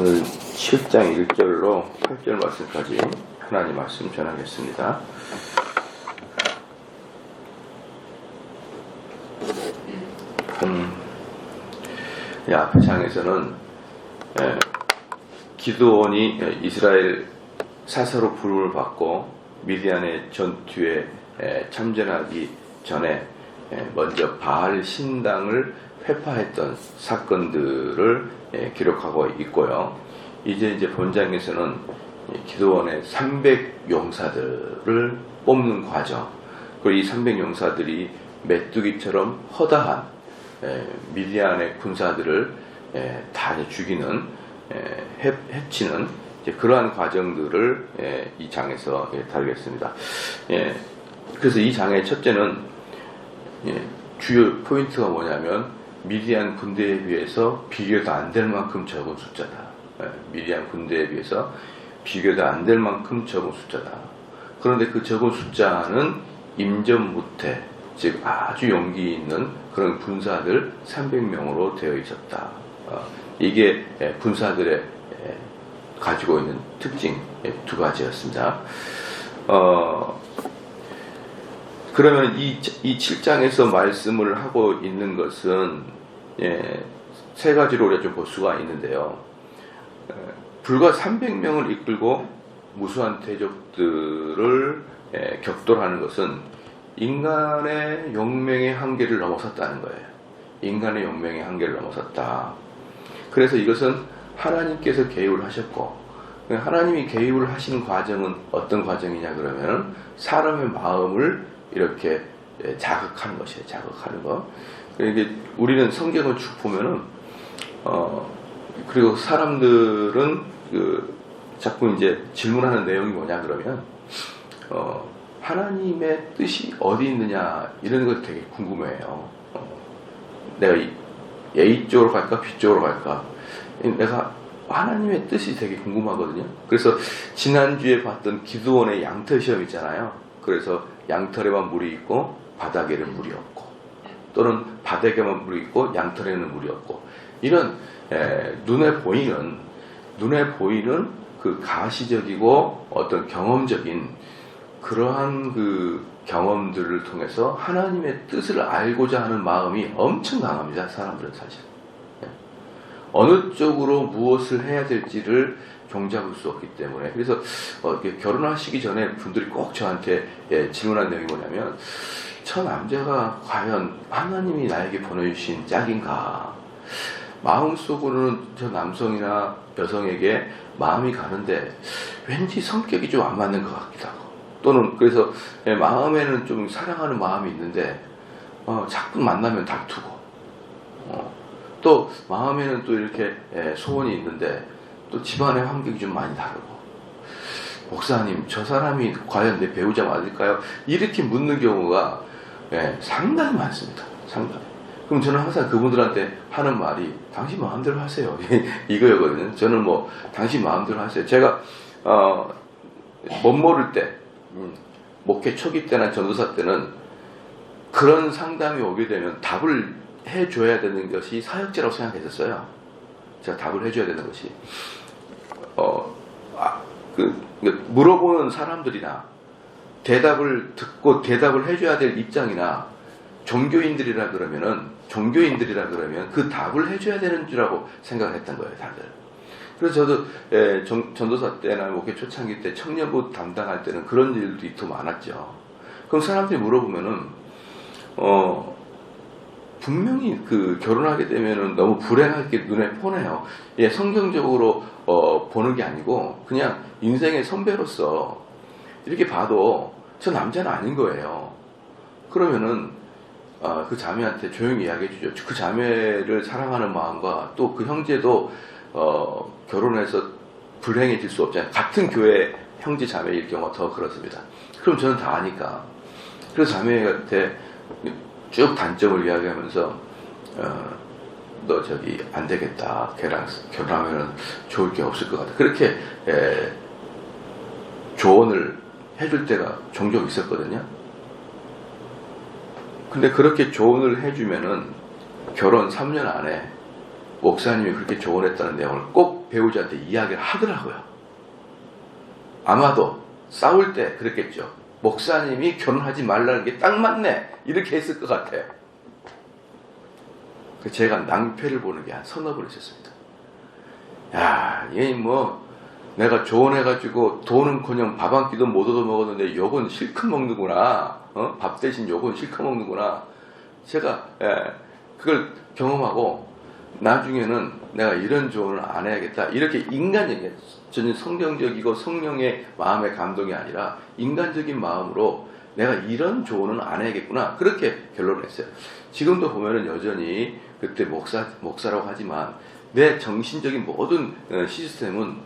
오늘 7장 1절로 8절 말씀까지 하나님 말씀 전하겠습니다. 앞에 장에서는 기드온이 이스라엘 사사로 부름을 받고 미디안의 전투에 참전하기 전에 먼저 바알 신당을 회파했던 사건들을 기록하고 있고요. 이제 본장에서는 기드온의 300용사들을 뽑는 과정, 그리고 이 300용사들이 메뚜기처럼 허다한 미디안의 군사들을 다 죽이는, 해치는 그러한 과정들을 이 장에서 다루겠습니다. 그래서 이 장의 첫째는 주요 포인트가 뭐냐면 미디안 군대에 비해서 비교도 안 될 만큼 적은 숫자다. 미디안 군대에 비해서 비교도 안 될 만큼 적은 숫자다. 그런데 그 적은 숫자는 임전무태, 즉 아주 용기 있는 그런 군사들 300명으로 되어 있었다. 이게 군사들의 가지고 있는 특징 두 가지였습니다. 그러면 이 7장에서 말씀을 하고 있는 것은 세 가지로 우리가 좀 볼 수가 있는데요. 불과 300명을 이끌고 무수한 대적들을 격돌하는 것은 인간의 용맹의 한계를 넘어섰다는 거예요. 인간의 용맹의 한계를 넘어섰다. 그래서 이것은 하나님께서 개입을 하셨고, 하나님이 개입을 하신 과정은 어떤 과정이냐 그러면 사람의 마음을 이렇게 자극하는 것이에요. 자극하는 거. 이게 우리는 성경을 쭉 보면은 그리고 사람들은 자꾸 이제 질문하는 내용이 뭐냐 그러면 하나님의 뜻이 어디 있느냐 이런 걸 되게 궁금해해요. 내가 A 쪽으로 갈까 B 쪽으로 갈까? 내가 하나님의 뜻이 되게 궁금하거든요. 그래서 지난주에 봤던 기드온의 양털 시험 있잖아요. 그래서 양털에만 물이 있고 바닥에는 물이 없고, 또는 바닥에만 물이 있고 양털에는 물이 없고, 이런 눈에 보이는 그 가시적이고 어떤 경험적인 그러한 그 경험들을 통해서 하나님의 뜻을 알고자 하는 마음이 엄청 강합니다. 사람들은 사실 어느 쪽으로 무엇을 해야 될지를 종잡을 수 없기 때문에. 그래서 결혼하시기 전에 분들이 꼭 저한테 질문한 내용이 뭐냐면, 저 남자가 과연 하나님이 나에게 보내주신 짝인가? 마음속으로는 저 남성이나 여성에게 마음이 가는데 왠지 성격이 좀 안 맞는 것 같기도 하고, 또는 그래서 마음에는 좀 사랑하는 마음이 있는데 자꾸 만나면 다투고, 또 마음에는 또 이렇게 소원이 있는데 또 집안의 환경이 좀 많이 다르고, 목사님 저 사람이 과연 내 배우자 맞을까요? 이렇게 묻는 경우가 상당히 많습니다. 상당히. 그럼 저는 항상 그분들한테 하는 말이 당신 마음대로 하세요. 이거였거든요. 저는 당신 마음대로 하세요. 제가 못 모를 때, 목회 초기 때나 전도사 때는 그런 상담이 오게 되면 답을 해줘야 되는 것이 사역자라고 생각했었어요. 제가 답을 해줘야 되는 것이 물어보는 사람들이나 대답을 듣고 대답을 해줘야 될 입장이나 종교인들이라 그러면 그 답을 해줘야 되는 줄알고 생각을 했던 거예요, 다들. 그래서 저도 전도사 때나 목회 초창기 때 청년부 담당할 때는 그런 일들이 더 많았죠. 그럼 사람들이 물어보면은 분명히 결혼하게 되면은 너무 불행하게 눈에 보네요. 성경적으로 보는 게 아니고 그냥 인생의 선배로서 이렇게 봐도 저 남자는 아닌 거예요. 그러면은 그 자매한테 조용히 이야기해 주죠. 그 자매를 사랑하는 마음과 또 그 형제도 결혼해서 불행해질 수 없잖아요. 같은 교회 형제 자매일 경우가 더 그렇습니다. 그럼 저는 다 아니까. 그래서 자매한테 쭉 단점을 이야기하면서 너 저기 안 되겠다. 걔랑 결혼하면 좋을 게 없을 것 같아. 그렇게 조언을 해줄 때가 종종 있었거든요. 근데 그렇게 조언을 해주면은 결혼 3년 안에 목사님이 그렇게 조언했다는 내용을 꼭 배우자한테 이야기를 하더라고요. 아마도 싸울 때 그랬겠죠. 목사님이 결혼하지 말라는 게 딱 맞네, 이렇게 했을 것 같아요. 제가 낭패를 보는 게 한 서너 번 있었습니다. 야, 얘 뭐 내가 조언해가지고 돈은커녕 밥 한 끼도 못 얻어먹었는데 욕은 실컷 먹는구나. 밥 대신 욕은 실컷 먹는구나. 제가 그걸 경험하고 나중에는 내가 이런 조언을 안 해야겠다, 이렇게 인간적인, 저는 성경적이고 성령의 마음의 감동이 아니라 인간적인 마음으로 내가 이런 조언은 안 해야겠구나, 그렇게 결론을 했어요. 지금도 보면은 여전히 그때 목사라고 하지만 내 정신적인 모든 시스템은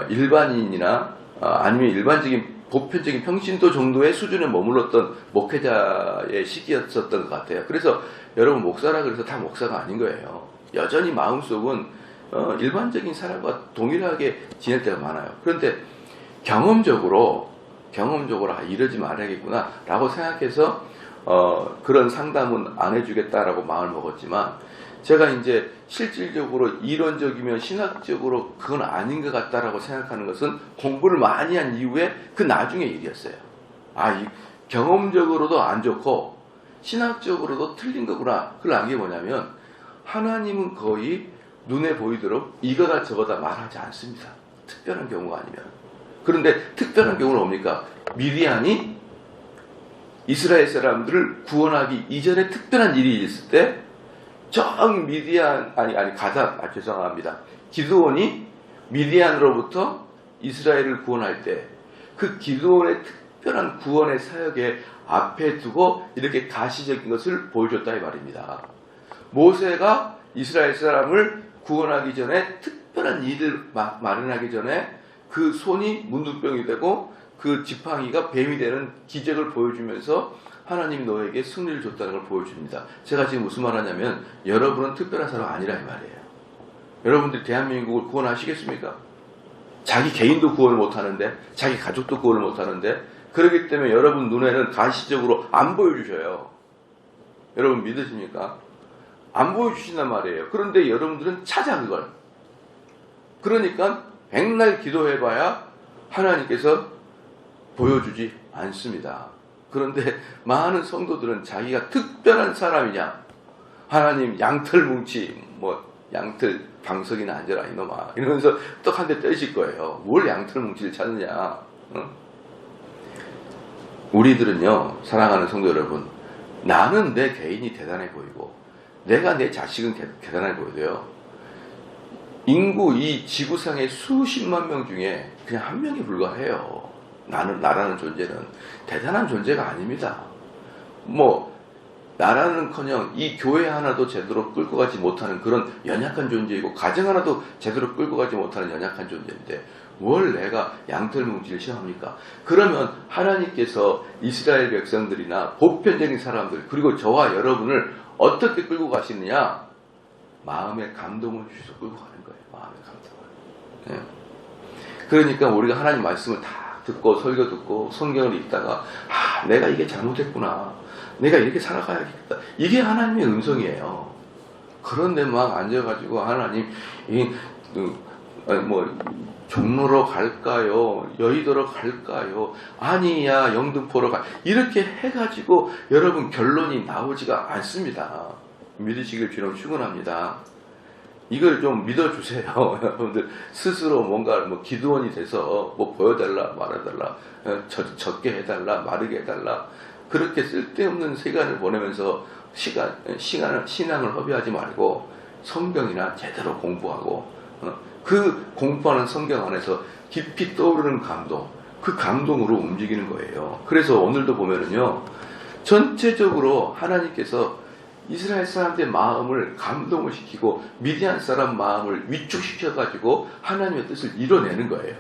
일반인이나 아니면 일반적인 보편적인 평신도 정도의 수준에 머물렀던 목회자의 시기였었던 것 같아요. 그래서 여러분, 목사라 그래서 다 목사가 아닌 거예요. 여전히 마음속은 일반적인 사람과 동일하게 지낼 때가 많아요. 그런데 경험적으로 이러지 말아야겠구나 라고 생각해서 그런 상담은 안 해주겠다라고 마음을 먹었지만, 제가 이제 실질적으로 이론적이면 신학적으로 그건 아닌 것 같다라고 생각하는 것은 공부를 많이 한 이후에 그 나중의 일이었어요. 이 경험적으로도 안 좋고 신학적으로도 틀린 거구나. 그걸 안 게 뭐냐면, 하나님은 거의 눈에 보이도록 이거다 저거다 말하지 않습니다. 특별한 경우가 아니면. 그런데 특별한 경우는 뭡니까? 미디안이 이스라엘 사람들을 구원하기 이전에 특별한 일이 있을 때, 죄송합니다. 기드온이 미디안으로부터 이스라엘을 구원할 때 그 기드온의 특별한 구원의 사역에 앞에 두고 이렇게 가시적인 것을 보여줬다 이 말입니다. 모세가 이스라엘 사람을 구원하기 전에 특별한 일을 마련하기 전에 그 손이 문둥병이 되고 그 지팡이가 뱀이 되는 기적을 보여주면서 하나님이 너에게 승리를 줬다는 걸 보여줍니다. 제가 지금 무슨 말 하냐면, 여러분은 특별한 사람 아니라 이 말이에요. 여러분들 대한민국을 구원하시겠습니까? 자기 개인도 구원을 못하는데, 자기 가족도 구원을 못하는데, 그렇기 때문에 여러분 눈에는 가시적으로 안 보여주셔요. 여러분 믿으십니까? 안 보여주신단 말이에요. 그런데 여러분들은 찾아 그걸. 그러니까 백날 기도해봐야 하나님께서 보여주지 않습니다. 그런데 많은 성도들은 자기가 특별한 사람이냐, 하나님 양털 뭉치, 양털 방석이나 앉아라 이놈아, 이러면서 떡 한 대 때리실 거예요. 뭘 양털 뭉치를 찾느냐. 우리들은요, 사랑하는 성도 여러분, 나는 내 개인이 대단해 보이고 내가 내 자식은 대단해 보여도요, 인구 이 지구상의 수십만 명 중에 그냥 한 명이 불과해요. 나라는 존재는 대단한 존재가 아닙니다. 나라는커녕 이 교회 하나도 제대로 끌고 가지 못하는 그런 연약한 존재이고, 가정 하나도 제대로 끌고 가지 못하는 연약한 존재인데 뭘 내가 양털 뭉치를 시험합니까? 그러면 하나님께서 이스라엘 백성들이나 보편적인 사람들, 그리고 저와 여러분을 어떻게 끌고 가시느냐? 마음의 감동을 주셔서 끌고 가는 거예요. 마음의 감동을. 그러니까 우리가 하나님 말씀을 다 듣고 설교 듣고 성경을 읽다가 내가 이게 잘못했구나, 내가 이렇게 살아가야겠다, 이게 하나님의 음성이에요. 그런데 막 앉아가지고 하나님 종로로 갈까요? 여의도로 갈까요? 아니야 영등포로 가, 이렇게 해가지고 여러분 결론이 나오지가 않습니다. 믿으시길 주님 축원합니다. 이걸 좀 믿어주세요. 여러분들 스스로 뭔가 기도원이 돼서 보여달라 말해달라, 적게 해달라 마르게 해달라, 그렇게 쓸데없는 시간을 보내면서 신앙을 허비하지 말고 성경이나 제대로 공부하고, 그 공부하는 성경 안에서 깊이 떠오르는 감동, 그 감동으로 움직이는 거예요. 그래서 오늘도 보면은요, 전체적으로 하나님께서 이스라엘 사람들의 마음을 감동을 시키고 미디안 사람 마음을 위축시켜가지고 하나님의 뜻을 이뤄내는 거예요.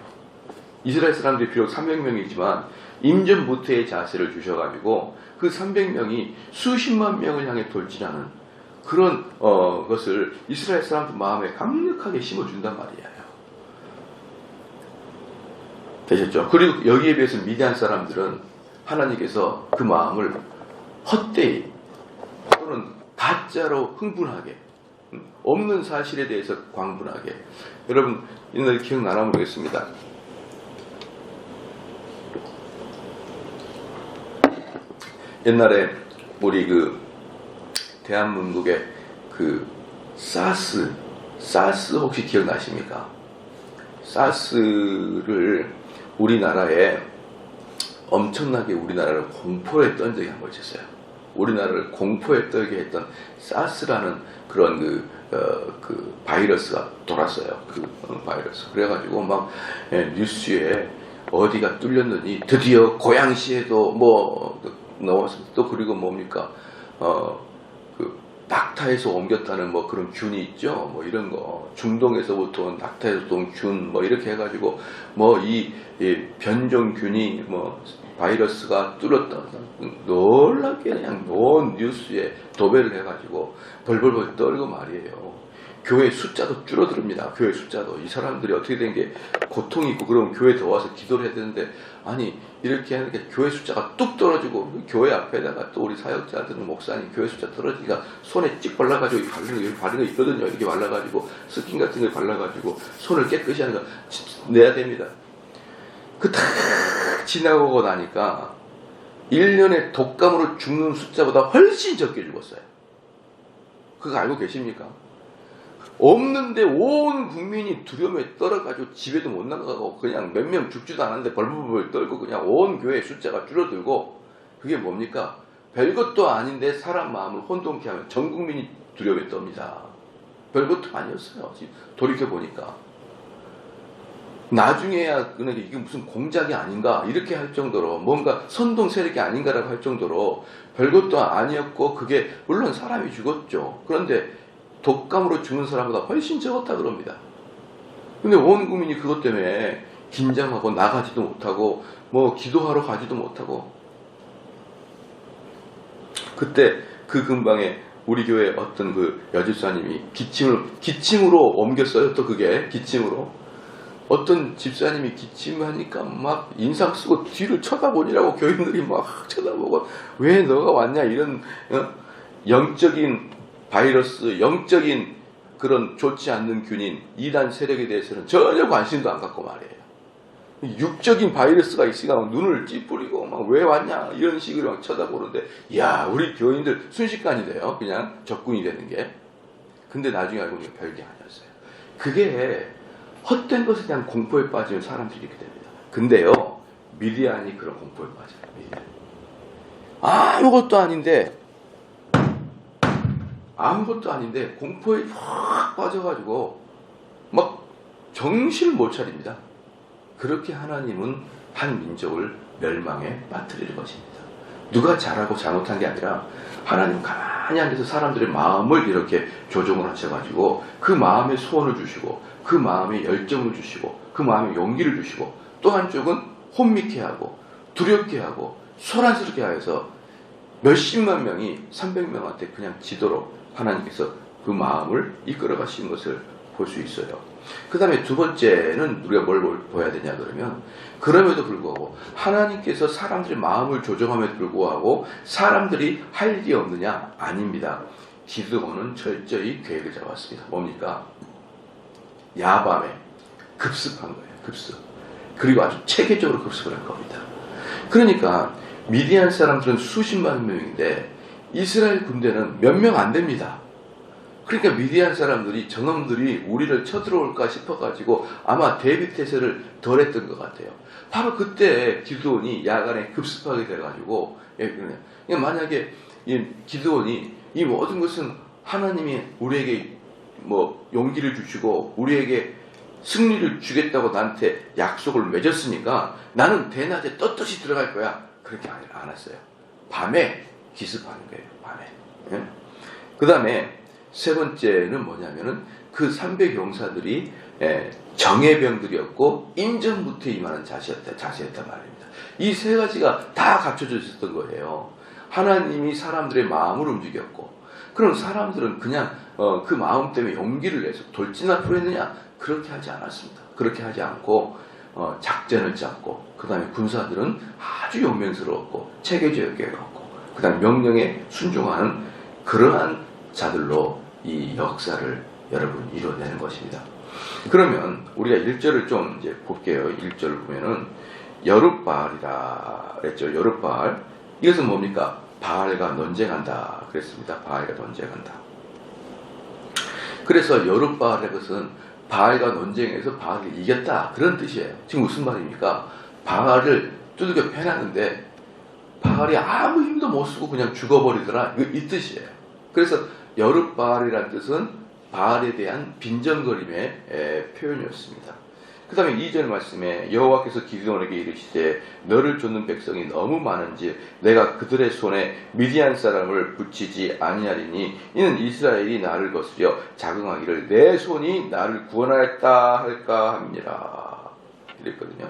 이스라엘 사람들이 비록 300명이지만 임전무태의 자세를 주셔가지고 그 300명이 수십만 명을 향해 돌진하는 그런 것을 이스라엘 사람들 마음에 강력하게 심어준단 말이에요. 되셨죠? 그리고 여기에 비해서 미디안 사람들은 하나님께서 그 마음을 헛되이 또는 가짜로 흥분하게 없는 사실에 대해서 광분하게. 여러분 옛날에 기억나나 모르겠습니다. 옛날에 우리 그 대한민국의 그 사스 혹시 기억나십니까? 사스를 우리나라에 엄청나게 우리나라를 공포에 떤 적이 한 번 있었어요. 우리나라를 공포에 떨게 했던 사스라는 그런 그 바이러스가 돌았어요. 그 바이러스. 그래가지고 막 뉴스에 어디가 뚫렸느니 드디어 고양시에도 뭐 나왔습니다. 또 그리고 뭡니까? 그 낙타에서 옮겼다는 뭐 그런 균이 있죠. 뭐 이런 거 중동에서부터 온 낙타에서 온 균 뭐 이렇게 해가지고 뭐 이 변종균이 뭐 바이러스가 뚫었다. 놀랍게 그냥 온 뉴스에 도배를 해가지고 벌벌벌 떨고 말이에요. 교회 숫자도 줄어듭니다. 교회 숫자도. 이 사람들이 어떻게 된 게 고통이 있고 그러면 교회 더 와서 기도를 해야 되는데 아니 이렇게 하니까 교회 숫자가 뚝 떨어지고 교회 앞에다가 또 우리 사역자들은 목사님 교회 숫자 떨어지니까 손에 찍 발라가지고 바른 거 있거든요. 이렇게 발라가지고 스킨 같은 거 발라가지고 손을 깨끗이 하는 거 내야 됩니다. 그 다 지나가고 나니까 1년에 독감으로 죽는 숫자보다 훨씬 적게 죽었어요. 그거 알고 계십니까? 없는데 온 국민이 두려움에 떨어가지고 집에도 못 나가고 그냥 몇 명 죽지도 않았는데 벌벌벌 떨고 그냥 온 교회 숫자가 줄어들고 그게 뭡니까? 별것도 아닌데 사람 마음을 혼돈케 하면 전 국민이 두려움에 떱니다. 별것도 아니었어요. 돌이켜보니까. 나중에야 그러니까 이게 무슨 공작이 아닌가 이렇게 할 정도로 뭔가 선동 세력이 아닌가라고 할 정도로 별것도 아니었고 그게 물론 사람이 죽었죠. 그런데 독감으로 죽는 사람보다 훨씬 적었다 그럽니다. 근데 온 국민이 그것 때문에 긴장하고 나가지도 못하고 뭐 기도하러 가지도 못하고 그때 그 근방에 우리 교회 어떤 그 여집사님이 기침으로 옮겼어요. 또 그게 기침으로 어떤 집사님이 기침하니까 막 인상 쓰고 뒤를 쳐다보니라고 교인들이 막 쳐다보고 왜 너가 왔냐 이런 영적인 바이러스, 영적인 그런 좋지 않는 균인 이단 세력에 대해서는 전혀 관심도 안 갖고 말이에요. 육적인 바이러스가 있으니까 눈을 찌푸리고 막 왜 왔냐 이런 식으로 막 쳐다보는데 야 우리 교인들 순식간이 돼요. 그냥 적군이 되는 게. 근데 나중에 알고 보니까 별게 아니었어요. 그게 헛된 것에 대한 공포에 빠지면 사람들이 이렇게 됩니다. 근데요 미디안이 그런 공포에 빠져요. 미디안. 아무것도 아닌데 공포에 확 빠져가지고 막 정신을 못 차립니다. 그렇게 하나님은 한 민족을 멸망에 빠뜨릴 것입니다. 누가 잘하고 잘못한 게 아니라 하나님 가만히 앉아서 사람들의 마음을 이렇게 조종을 하셔가지고 그 마음에 소원을 주시고 그 마음에 열정을 주시고 그 마음에 용기를 주시고 또 한쪽은 혼미케 하고 두렵게 하고 소란스럽게 하여서 몇십만 명이 300명한테 그냥 지도록 하나님께서 그 마음을 이끌어 가시는 것을 볼 수 있어요. 그 다음에 두 번째는 우리가 뭘 보여야 되냐 그러면 그럼에도 불구하고 하나님께서 사람들의 마음을 조정함에도 불구하고 사람들이 할 일이 없느냐? 아닙니다. 기드온은 철저히 계획을 잡았습니다. 뭡니까? 야밤에 급습한 거예요. 급습. 그리고 아주 체계적으로 급습을 한 겁니다. 그러니까 미디안 사람들은 수십만 명인데 이스라엘 군대는 몇 명 안 됩니다. 그러니까 미디안 사람들이 저놈들이 우리를 쳐들어올까 싶어가지고 아마 대비태세를 덜 했던 것 같아요. 바로 그때 기드온이 야간에 급습하게 돼가지고 만약에 기드온이 이 모든 것은 하나님이 우리에게 뭐 용기를 주시고 우리에게 승리를 주겠다고 나한테 약속을 맺었으니까 나는 대낮에 떳떳이 들어갈 거야. 그렇게 안 했어요. 밤에 기습하는 거예요. 밤에. 그 다음에 세 번째는 뭐냐면은 그 300용사들이 정예병들이었고 인정부터 임하는 자세였단 말입니다. 이 세 가지가 다 갖춰져 있었던 거예요. 하나님이 사람들의 마음을 움직였고 그럼 사람들은 그냥 그 마음 때문에 용기를 내서 돌진 앞으로 했느냐? 그렇게 하지 않았습니다. 그렇게 하지 않고 작전을 짰고 그 다음에 군사들은 아주 용맹스러웠고 체계적이었고 그 다음에 명령에 순종하는 그러한 자들로 이 역사를 여러분 이뤄내는 것입니다. 그러면 우리가 1절을 좀 이제 볼게요. 1절을 보면은 여룻바알이라 그랬죠. 여룻바알. 이것은 뭡니까? 바알과 논쟁한다 그랬습니다. 바알과 논쟁한다. 그래서 여룻바알의 것은 바알과 논쟁해서 바알을 이겼다 그런 뜻이에요. 지금 무슨 말입니까? 바알을 두들겨 패놨는데 바알이 아무 힘도 못 쓰고 그냥 죽어버리더라. 이 뜻이에요. 그래서 여룻바알이라는 뜻은 바알에 대한 빈정거림의 표현이었습니다. 그 다음에 2절 말씀에 여호와께서 기드온에게 이르시되 너를 쫓는 백성이 너무 많은지 내가 그들의 손에 미디안 사람을 붙이지 아니하리니 이는 이스라엘이 나를 거스려 자긍하기를 내 손이 나를 구원하였다 할까 함이니라 이랬거든요.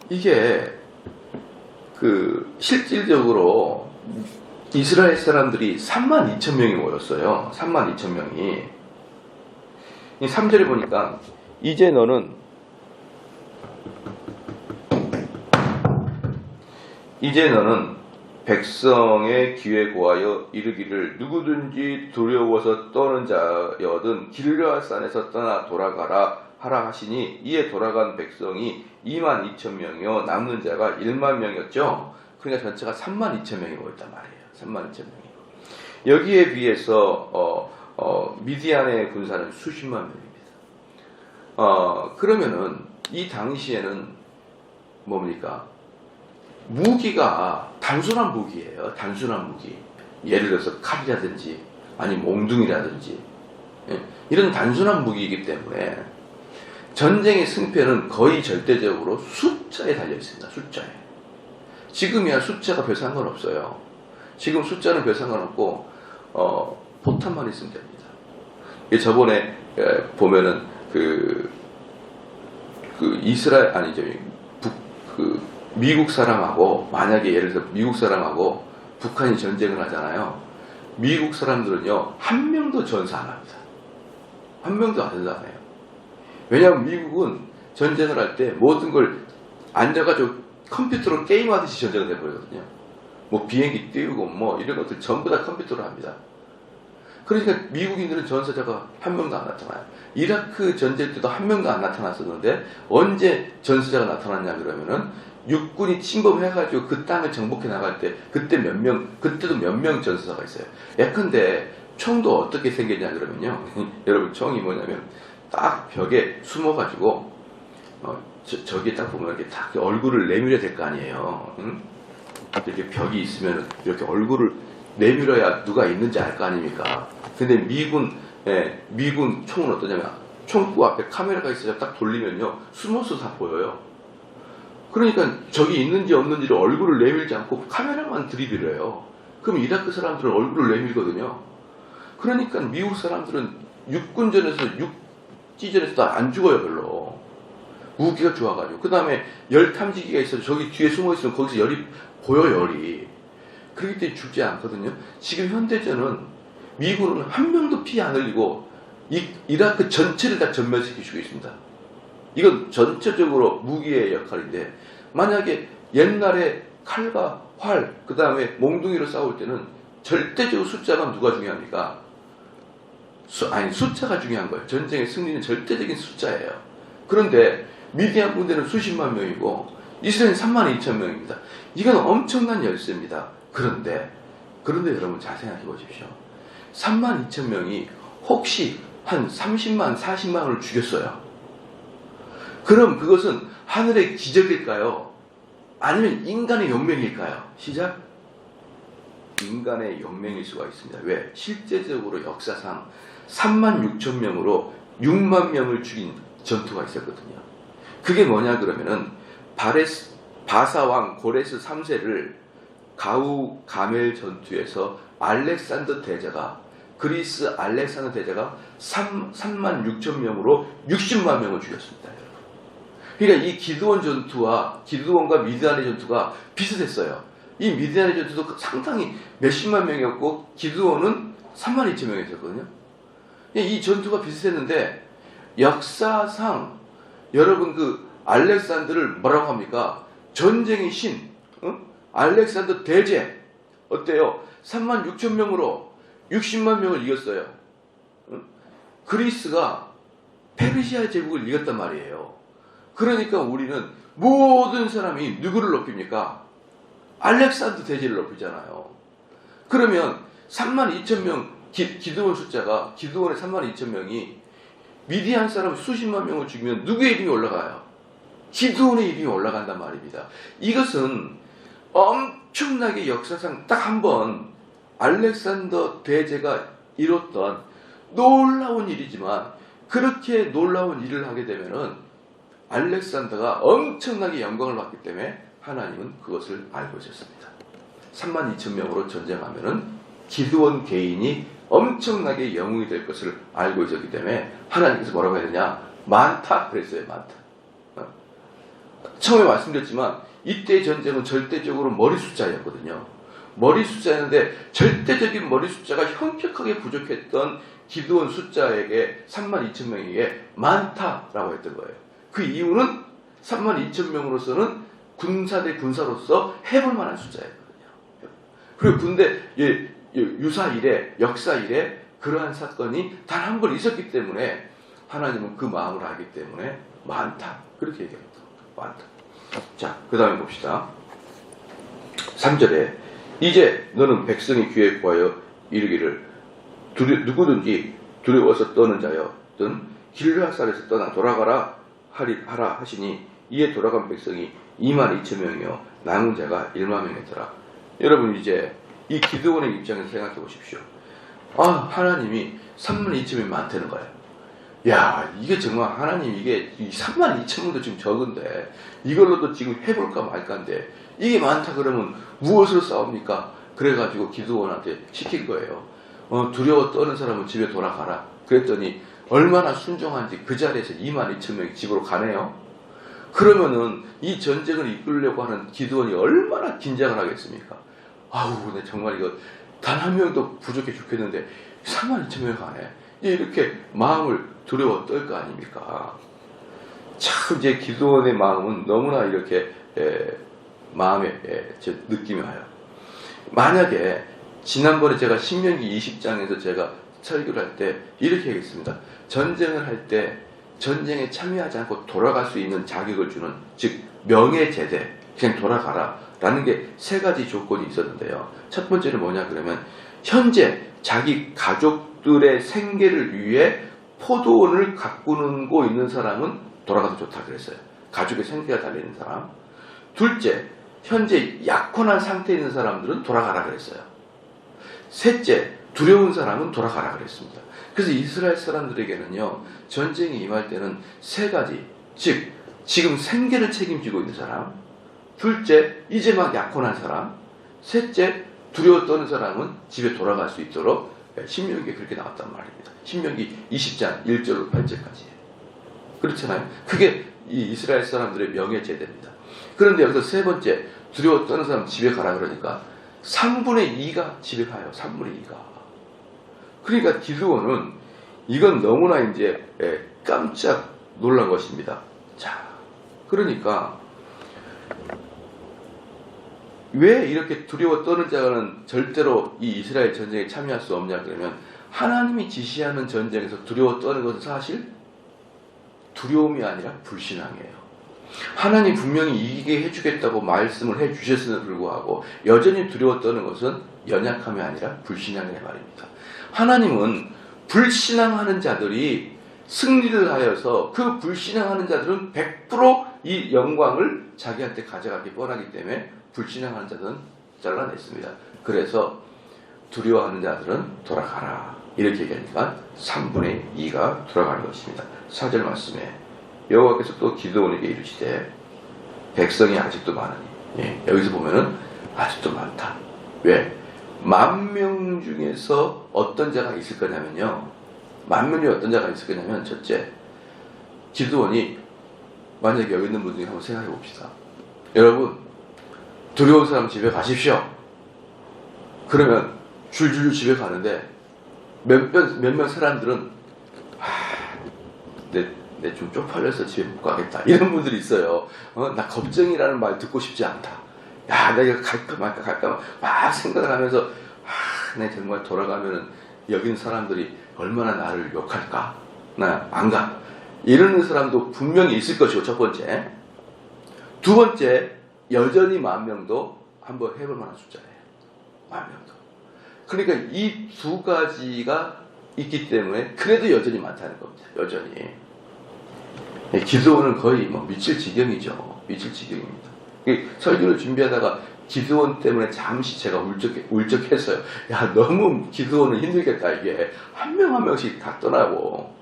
이게 실질적으로 이스라엘 사람들이 32,000명이 모였어요. 32,000명이. 3절에 보니까 이제 너는 백성의 귀에 고하여 이르기를 누구든지 두려워서 떠는 자여든 길르앗산에서 떠나 돌아가라 하라 하시니 이에 돌아간 백성이 22,000명이요 남는 자가 10,000명이었죠. 그러니까 전체가 32,000명이 모였단 말이에요. 32,000명이. 여기에 비해서 미디안의 군사는 수십만 명입니다. 그러면은 이 당시에는 뭡니까? 무기가 단순한 무기예요. 단순한 무기. 예를 들어서 칼이라든지 아니면 몽둥이라든지 이런 단순한 무기이기 때문에 전쟁의 승패는 거의 절대적으로 숫자에 달려 있습니다. 숫자에. 지금이야 숫자가 별 상관없어요. 지금 숫자는 별 상관없고 포탄만 있으면 됩니다. 저번에 보면은 이스라엘 아니죠 미국 사람하고 만약에 예를 들어 미국 사람하고 북한이 전쟁을 하잖아요. 미국 사람들은요 한 명도 전사 안 합니다. 한 명도 안 해요. 왜냐하면 미국은 전쟁을 할 때 모든 걸 앉아가지고 컴퓨터로 게임하듯이 전쟁을 해버리거든요. 뭐 비행기 띄우고 뭐 이런 것들 전부 다 컴퓨터로 합니다. 그러니까 미국인들은 전사자가 한 명도 안 나타나요. 이라크 전쟁 때도 한 명도 안 나타났었는데 언제 전사자가 나타났냐 그러면은 육군이 침범해가지고 그 땅을 정복해 나갈 때 그때도 몇 명 전사자가 있어요. 예컨대 총도 어떻게 생겼냐 그러면요. 여러분 총이 뭐냐면 딱 벽에 숨어가지고 저기에 딱 보면 이렇게 딱 얼굴을 내밀어야 될 거 아니에요. 응? 이렇게 벽이 있으면 이렇게 얼굴을 내밀어야 누가 있는지 알 거 아닙니까? 근데 미군 총은 어떠냐면 총구 앞에 카메라가 있어서 딱 돌리면요 숨어서 다 보여요. 그러니까 적이 있는지 없는지를 얼굴을 내밀지 않고 카메라만 들이밀어요. 그럼 이라크 사람들은 얼굴을 내밀거든요. 그러니까 미국 사람들은 육지전에서도 안 죽어요 별로. 무기가 좋아가지고. 그 다음에 열 탐지기가 있어서 저기 뒤에 숨어있으면 거기서 열이 보여 열이. 그렇기 때문에 죽지 않거든요. 지금 현대전은 미군은 한 명도 피 안 흘리고 이라크 전체를 다 전멸시키고 있습니다. 이건 전체적으로 무기의 역할인데 만약에 옛날에 칼과 활, 그 다음에 몽둥이로 싸울 때는 절대적으로 숫자가 누가 중요합니까? 숫자가 중요한 거예요. 전쟁의 승리는 절대적인 숫자예요. 그런데 미디안 군대는 수십만 명이고 이스라엘은 32,000명입니다. 이건 엄청난 열세입니다. 그런데 여러분 잘 생각해 보십시오. 32,000명이 혹시 한 30만, 40만을 죽였어요. 그럼 그것은 하늘의 기적일까요? 아니면 인간의 용맹일까요? 시작. 인간의 용맹일 수가 있습니다. 왜? 실제적으로 역사상 36,000명으로 6만 명을 죽인 전투가 있었거든요. 그게 뭐냐 그러면은 바사왕 고레스 3세를 가우 가멜 전투에서 알렉산더 대제가 그리스 알렉산더 대제가 36,000명으로 60만 명을 죽였습니다. 그러니까 이 기드온과 미디안의 전투가 비슷했어요. 이 미디안의 전투도 상당히 몇십만 명이었고 기드온은 32,000명이었거든요. 이 전투가 비슷했는데 역사상 여러분 알렉산더를 뭐라고 합니까? 전쟁의 신 알렉산더 대제 어때요? 36,000명으로 60만 명을 이겼어요. 그리스가 페르시아 제국을 이겼단 말이에요. 그러니까 우리는 모든 사람이 누구를 높입니까? 알렉산더 대제를 높이잖아요. 그러면 32,000명 기드온 숫자가 기드온의 32,000명이 미디안 사람 수십만 명을 죽이면 누구의 이름이 올라가요? 기드온의 이름이 올라간단 말입니다. 이것은 엄청나게 역사상 딱 한 번 알렉산더 대제가 이뤘던 놀라운 일이지만 그렇게 놀라운 일을 하게 되면은 알렉산더가 엄청나게 영광을 받기 때문에 하나님은 그것을 알고 있었습니다. 32,000명으로 전쟁하면은 기드온 개인이 엄청나게 영웅이 될 것을 알고 있었기 때문에 하나님께서 뭐라고 해야 되냐? 많다 그랬어요. 많다. 처음에 말씀드렸지만 이때 전쟁은 절대적으로 머리 숫자였거든요. 머리 숫자였는데 절대적인 머리 숫자가 현격하게 부족했던 기드온 숫자에게 32,000명에게 많다라고 했던 거예요. 그 이유는 32,000명으로서는 군사 대 군사로서 해볼 만한 숫자였거든요. 그리고 군대 유사 이래 역사 이래 그러한 사건이 단 한 번 있었기 때문에 하나님은 그 마음을 알기 때문에 많다 그렇게 얘기합니다. 많다. 자, 그 다음에 봅시다. 3절에 이제 너는 백성의 귀에 구하여 이르기를 누구든지 두려워서 떠는 자여든 길르앗산에서 떠나 돌아가라 하라 하시니 이에 돌아간 백성이 22,000명이요 남은 자가 10,000명이더라. 여러분 이제 이 기드온의 입장에서 생각해 보십시오. 하나님이 32,000명이 많다는 거예요. 야, 이게 정말 하나님 이게 32,000명도 지금 적은데 이걸로도 지금 해볼까 말까인데 이게 많다 그러면 무엇으로 싸웁니까? 그래가지고 기드온한테 시킨 거예요. 두려워 떠는 사람은 집에 돌아가라. 그랬더니 얼마나 순종한지 그 자리에서 22,000명이 집으로 가네요. 그러면은 이 전쟁을 이끌려고 하는 기드온이 얼마나 긴장을 하겠습니까? 내 정말 이거 단 한 명도 부족해 죽겠는데 32,000명이 가네. 이렇게 마음을 두려워 떨 거 아닙니까? 참 이제 기드온의 마음은 너무나 이렇게 마음에 제 느낌이 와요. 만약에 지난번에 제가 신명기 20장에서 제가 설교를 할 때 이렇게 얘기했습니다. 전쟁을 할 때 전쟁에 참여하지 않고 돌아갈 수 있는 자격을 주는 즉 명예제대 그냥 돌아가라 라는 게 세 가지 조건이 있었는데요. 첫 번째는 뭐냐 그러면 현재 자기 가족들의 생계를 위해 포도원을 가꾸고 있는 사람은 돌아가도 좋다 그랬어요. 가족의 생계가 달려있는 사람. 둘째, 현재 약혼한 상태에 있는 사람들은 돌아가라 그랬어요. 셋째, 두려운 사람은 돌아가라 그랬습니다. 그래서 이스라엘 사람들에게는요, 전쟁이 임할 때는 세 가지, 즉 지금 생계를 책임지고 있는 사람, 둘째, 이제 막 약혼한 사람, 셋째, 두려워 떠는 사람은 집에 돌아갈 수 있도록 신명기에 그렇게 나왔단 말입니다. 신명기 20장 1절로 8절까지. 그렇잖아요. 그게 이 이스라엘 사람들의 명예제대입니다. 그런데 여기서 세 번째, 두려워 떠는 사람 집에 가라 그러니까 3분의 2가 집에 가요. 3분의 2가. 그러니까 기드온은 이건 너무나 이제 깜짝 놀란 것입니다. 자, 그러니까 왜 이렇게 두려워 떠는 자는 절대로 이 이스라엘 전쟁에 참여할 수 없냐 그러면 하나님이 지시하는 전쟁에서 두려워 떠는 것은 사실 두려움이 아니라 불신앙이에요. 하나님 분명히 이기게 해주겠다고 말씀을 해주셨음에도 불구하고 여전히 두려워 떠는 것은 연약함이 아니라 불신앙이란 말입니다. 하나님은 불신앙하는 자들이 승리를 하여서 그 불신앙하는 자들은 100% 이 영광을 자기한테 가져가기 뻔하기 때문에 불신앙하는 자들은 잘라냈습니다. 그래서 두려워하는 자들은 돌아가라. 이렇게 얘기하니까 3분의 2가 돌아가는 것입니다. 4절 말씀에 여호와께서 또 기드온에게 이르시되 백성이 아직도 많으니 여기서 보면은 아직도 많다. 왜? 10,000명 중에서 어떤 자가 있을 거냐면요. 10,000명 중에 어떤 자가 있을 거냐면 첫째, 기드온이 만약에 여기 있는 분들이 한번 생각해 봅시다. 여러분 두려운 사람 집에 가십시오. 그러면 줄줄 집에 가는데 몇몇 사람들은 내 좀 쪽팔려서 집에 못 가겠다. 이런 분들이 있어요. 나 걱정이라는 말 듣고 싶지 않다. 야, 내가 갈까 말까 막 생각을 하면서 내 정말 돌아가면은 여긴 사람들이 얼마나 나를 욕할까? 나 안 가. 이러는 사람도 분명히 있을 것이고, 첫 번째. 두 번째, 여전히 10,000명도 한번 해볼 만한 숫자예요. 10,000명도. 그러니까 이 두 가지가 있기 때문에 그래도 여전히 많다는 겁니다. 여전히. 기드온은 거의 뭐 미칠 지경이죠. 미칠 지경입니다. 설교를 준비하다가 기드온 때문에 잠시 제가 울적했어요. 야, 너무 기드온은 힘들겠다, 이게. 한 명 한 명씩 다 떠나고.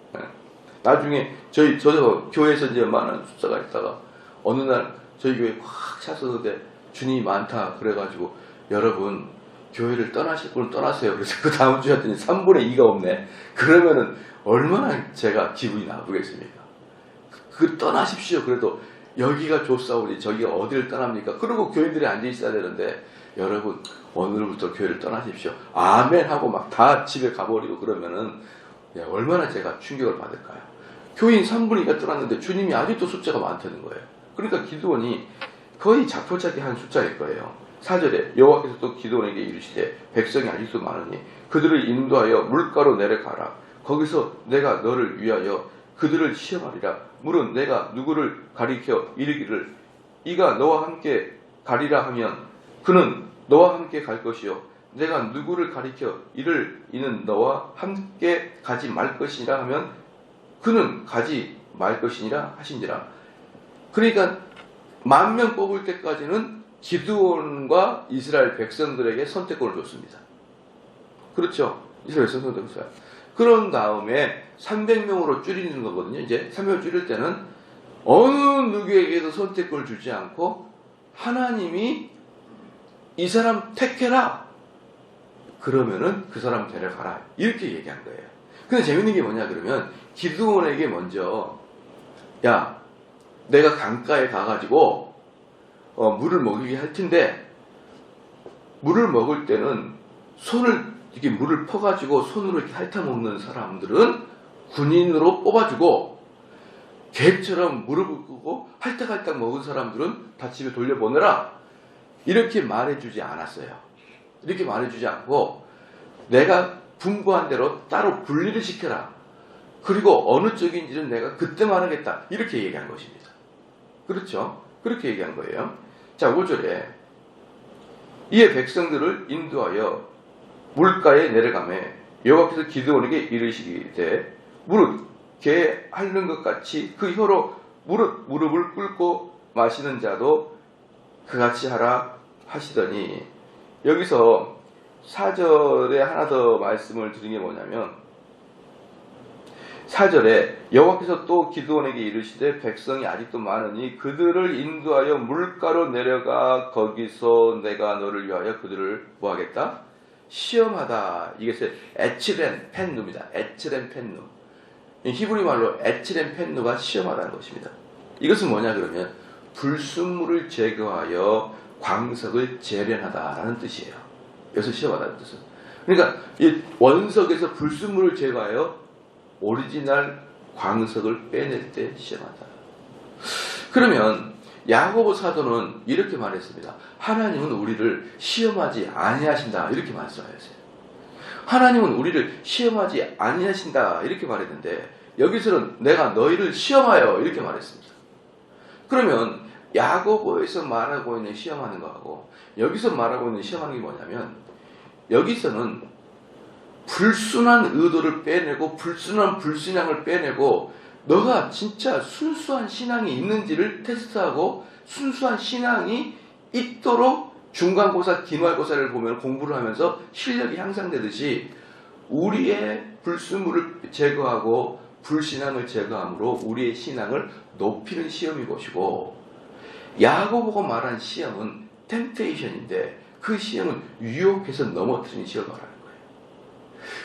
나중에 저도 교회에서 이제 많은 숫자가 있다가 어느 날 저희 교회 확 찼었는데 주님이 많다 그래가지고 여러분 교회를 떠나실 분은 떠나세요. 그래서 그 다음 주에 했더니 3분의 2가 없네. 그러면은 얼마나 제가 기분이 나쁘겠습니까? 그 떠나십시오. 그래도 여기가 좋사오니 저기가 어디를 떠납니까? 그러고 교인들이 앉아 있어야 되는데 여러분 오늘부터 교회를 떠나십시오. 아멘 하고 막 다 집에 가버리고 그러면은 얼마나 제가 충격을 받을까요? 교인 3분의 2가 떠났는데 주님이 아직도 숫자가 많다는 거예요. 그러니까 기드온이 거의 자포자기한 숫자일 거예요. 4절에 여호와께서 또 기드온에게 이르시되 백성이 아직도 많으니 그들을 인도하여 물가로 내려가라. 거기서 내가 너를 위하여 그들을 시험하리라. 물은 내가 누구를 가리켜 이르기를 이가 너와 함께 가리라 하면 그는 너와 함께 갈 것이요 내가 누구를 가리켜 이는 너와 함께 가지 말 것이니라 하면 그는 가지 말 것이니라 하신지라. 그러니까 10,000명 뽑을 때까지는 기드온과 이스라엘 백성들에게 선택권을 줬습니다. 그렇죠? 이스라엘 백성들에게 줬어요. 그런 다음에 300명으로 줄이는 거거든요. 이제 300명 줄일 때는 어느 누구에게도 선택권을 주지 않고 하나님이 이 사람 택해라. 그러면은 그 사람 데려가라. 이렇게 얘기한 거예요. 근데 재밌는 게 뭐냐 그러면 기드온에게 먼저 야 내가 강가에 가가지고 물을 먹이게 할 텐데 물을 먹을 때는 손을 이렇게 물을 퍼가지고 손으로 이렇게 핥아먹는 사람들은 군인으로 뽑아주고 개처럼 무릎을 꿇고 할딱할딱 먹은 사람들은 다 집에 돌려보내라. 이렇게 말해주지 않았어요. 이렇게 말해주지 않고 내가 분부한 대로 따로 분리를 시켜라. 그리고 어느 쪽인지는 내가 그때 말하겠다. 이렇게 얘기한 것입니다. 그렇죠? 그렇게 얘기한 거예요. 자, 5절에 이에 백성들을 인도하여 물가에 내려가매 여호와께서 기드온에게 이르시기되 무릇 개 핥는 것 같이 그 혀로 무릎을 꿇고 마시는 자도 그같이 하라 하시더니 여기서 4절에 하나 더 말씀을 드린 게 뭐냐면 4절에 여호와께서 또 기드온에게 이르시되 백성이 아직도 많으니 그들을 인도하여 물가로 내려가 거기서 내가 너를 위하여 그들을 뭐하겠다? 시험하다. 이것은 에츠렌 펜누입니다. 에츠렌 펜누. 히브리 말로 에츠렌 펜누가 시험하다는 것입니다. 이것은 뭐냐 그러면 불순물을 제거하여 광석을 재련하다라는 뜻이에요. 여기서 시험하다는 뜻은. 그러니까 이 원석에서 불순물을 제거하여 오리지널 광석을 빼낼 때 시험하다. 그러면 야고보 사도는 이렇게 말했습니다. 하나님은 우리를 시험하지 아니하신다. 이렇게 말씀하셨어요. 하나님은 우리를 시험하지 아니하신다. 이렇게 말했는데 여기서는 내가 너희를 시험하여 이렇게 말했습니다. 그러면 야고보에서 말하고 있는 시험하는 거하고 여기서 말하고 있는 시험하는 게 뭐냐면 여기서는 불순한 의도를 빼내고 불순한 불신앙을 빼내고 너가 진짜 순수한 신앙이 있는지를 테스트하고 순수한 신앙이 있도록 중간고사, 기말고사를 보면 공부를 하면서 실력이 향상되듯이 우리의 불순물을 제거하고 불신앙을 제거함으로 우리의 신앙을 높이는 시험이 것이고 야고보가 말한 시험은 템테이션인데 그 시험은 유혹해서 넘어뜨리는 시험을 말하는 거예요.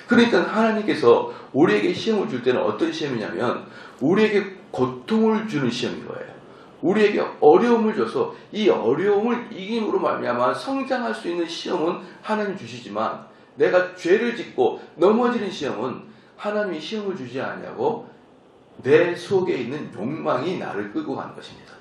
그러니까 하나님께서 우리에게 시험을 줄 때는 어떤 시험이냐면 우리에게 고통을 주는 시험인 거예요. 우리에게 어려움을 줘서 이 어려움을 이김으로 말미암아 성장할 수 있는 시험은 하나님 주시지만 내가 죄를 짓고 넘어지는 시험은 하나님이 시험을 주지 않냐고 내 속에 있는 욕망이 나를 끌고 가는 것입니다.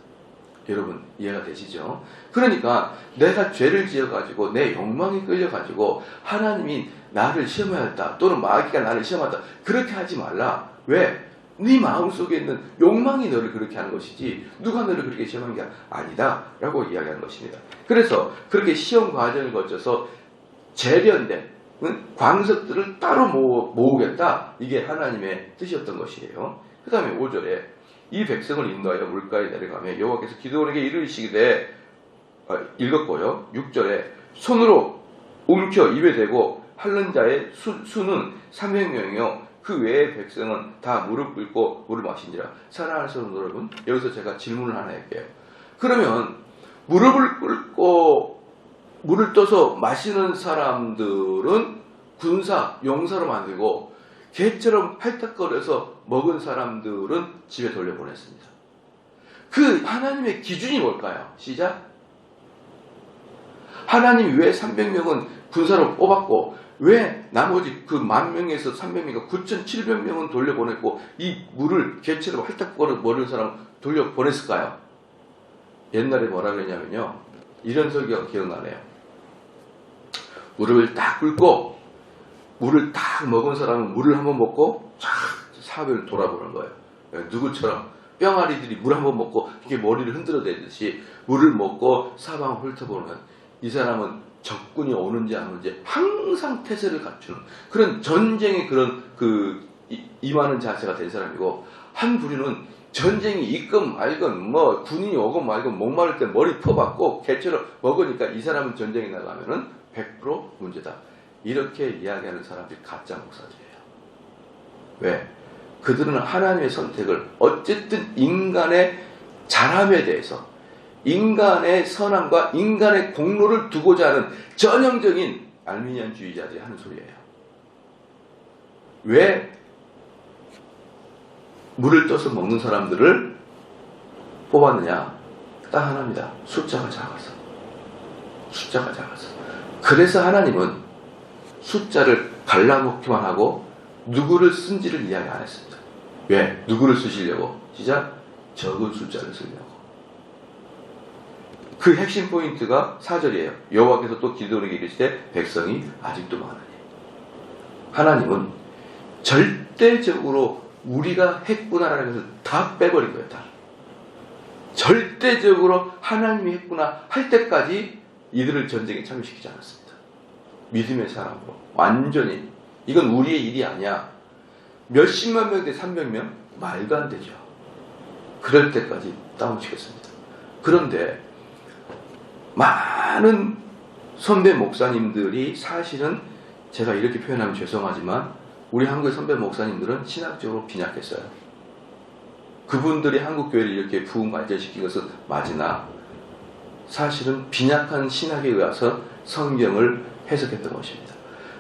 여러분 이해가 되시죠? 그러니까 내가 죄를 지어가지고 내 욕망에 끌려가지고 하나님이 나를 시험하였다 또는 마귀가 나를 시험하다 그렇게 하지 말라. 왜? 네 마음속에 있는 욕망이 너를 그렇게 하는 것이지 누가 너를 그렇게 시험한 게 아니다 라고 이야기하는 것입니다. 그래서 그렇게 시험 과정을 거쳐서 재련된 광석들을 따로 모으겠다. 이게 하나님의 뜻이었던 것이에요. 그 다음에 5절에 이 백성을 인도하여 물가에 내려가며 여호와께서 기드온에게 이르시기를 읽었고요. 6절에 손으로 움켜 입에 대고 핥는 자의 수는 300명이요 그 외의 백성은 다 무릎 꿇고 물을 마신지라. 사랑하는 성도 여러분, 여기서 제가 질문을 하나 할게요. 그러면 무릎을 꿇고 물을 떠서 마시는 사람들은 군사, 용사로 만들고 개처럼 핥딱거려서 먹은 사람들은 집에 돌려보냈습니다. 그 하나님의 기준이 뭘까요? 시작. 하나님이 왜 300명은 군사로 뽑았고 왜 나머지 그 10,000명에서 300명과 9,700명은 돌려보냈고 이 물을 개처럼 핥딱거려 먹는 사람은 돌려보냈을까요? 옛날에 뭐라 그랬냐면요. 이런 설교가 기억나네요. 무릎을 딱 꿇고 물을 딱 먹은 사람은 물을 한번 먹고 쫙 사변을 돌아보는 거예요. 누구처럼 뿅아리들이 물 한번 먹고 이렇게 머리를 흔들어대듯이 물을 먹고 사방을 훑어보는 이 사람은 적군이 오는지 안 오는지 항상 태세를 갖추는 그런 전쟁의 그런 임하는 자세가 된 사람이고 한 부류는 전쟁이 있건 말건 뭐 군인이 오건 말건 목마를 때 머리 퍼박고 개처럼 먹으니까 이 사람은 전쟁에 나가면은 100% 문제다. 이렇게 이야기하는 사람들이 가짜 목사들이에요. 왜? 그들은 하나님의 선택을 어쨌든 인간의 잘함에 대해서 인간의 선함과 인간의 공로를 두고자 하는 전형적인 알미니안주의자들이 하는 소리예요. 왜 물을 떠서 먹는 사람들을 뽑았느냐? 딱 하나입니다. 숫자가 작아서. 숫자가 작아서. 그래서 하나님은 숫자를 갈라먹기만 하고 누구를 쓴지를 이야기 안 했습니다. 왜? 누구를 쓰시려고? 시작. 적은 숫자를 쓰려고. 그 핵심 포인트가 4절이에요. 여호와께서 또 기드온에게 이르시되 백성이 아직도 많으니. 하나님은 절대적으로 우리가 했구나라는 것을 다 빼버린 거예요. 다. 절대적으로 하나님이 했구나 할 때까지 이들을 전쟁에 참여시키지 않았습니다. 믿음의 사람으로 완전히 이건 우리의 일이 아니야. 몇십만 명 대 300명? 말도 안 되죠. 그럴 때까지 다운시켰습니다. 그런데 많은 선배 목사님들이 사실은 제가 이렇게 표현하면 죄송하지만 우리 한국의 선배 목사님들은 신학적으로 빈약했어요. 그분들이 한국 교회를 이렇게 부흥 발전시킨 것은 맞으나 사실은 빈약한 신학에 의해서 성경을 해석했던 것입니다.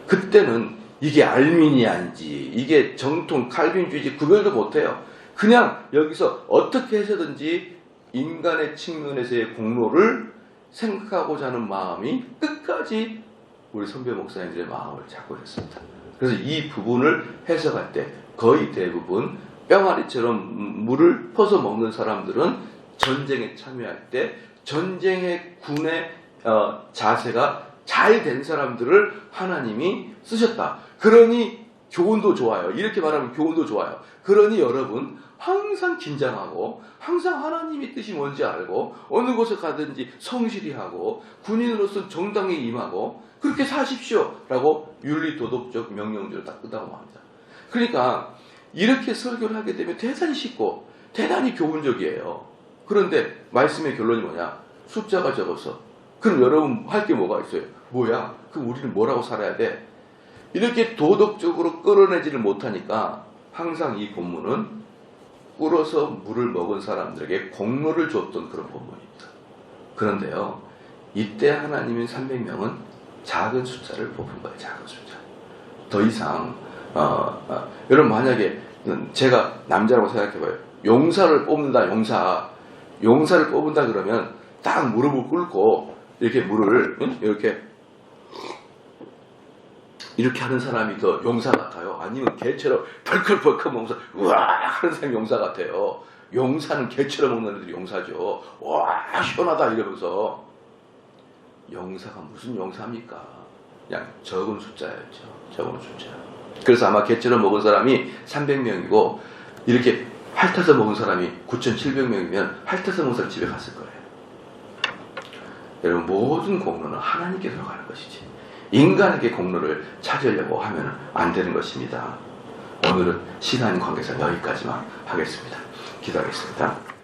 그때는 이게 알미니안지 이게 정통 칼빈주의지 구별도 못해요. 그냥 여기서 어떻게 해서든지 인간의 측면에서의 공로를 생각하고자 하는 마음이 끝까지 우리 선배 목사님들의 마음을 잡고 있습니다. 그래서 이 부분을 해석할 때 거의 대부분 뿅아리처럼 물을 퍼서 먹는 사람들은 전쟁에 참여할 때 전쟁의 군의 자세가 잘 된 사람들을 하나님이 쓰셨다. 그러니 교훈도 좋아요. 이렇게 말하면 교훈도 좋아요. 그러니 여러분 항상 긴장하고 항상 하나님의 뜻이 뭔지 알고 어느 곳에 가든지 성실히 하고 군인으로서 정당에 임하고 그렇게 사십시오 라고 윤리도덕적 명령들을 딱 끄다고 합니다. 그러니까 이렇게 설교를 하게 되면 대단히 쉽고 대단히 교훈적이에요. 그런데 말씀의 결론이 뭐냐? 숫자가 적어서. 그럼 여러분 할 게 뭐가 있어요? 뭐야? 그럼 우리는 뭐라고 살아야 돼? 이렇게 도덕적으로 끌어내지를 못하니까 항상 이 본문은 꿇어서 물을 먹은 사람들에게 공로를 줬던 그런 본문입니다. 그런데요, 이때 하나님인 300명은 작은 숫자를 뽑은 거예요. 작은 숫자. 더 이상 여러분 만약에 제가 남자라고 생각해봐요. 용사를 뽑는다. 용사를 뽑는다 그러면 딱 무릎을 꿇고 이렇게 물을 이렇게 하는 사람이 더 용사 같아요? 아니면 개처럼 덜컥덜컥 먹으면서 우와 하는 사람이 용사 같아요? 용사는 개처럼 먹는 애들이 용사죠. 와 시원하다 이러면서. 용사가 무슨 용사입니까? 그냥 적은 숫자였죠. 적은 숫자. 그래서 아마 개처럼 먹은 사람이 300명이고 이렇게 핥아서 먹은 사람이 9,700명이면 핥아서 먹은 사람 집에 갔을 거예요. 여러분 모든 공로는 하나님께 들어가는 것이지 인간에게 공로를 찾으려고 하면 안 되는 것입니다. 오늘은 신한 관계사 여기까지만 하겠습니다. 기도하겠습니다.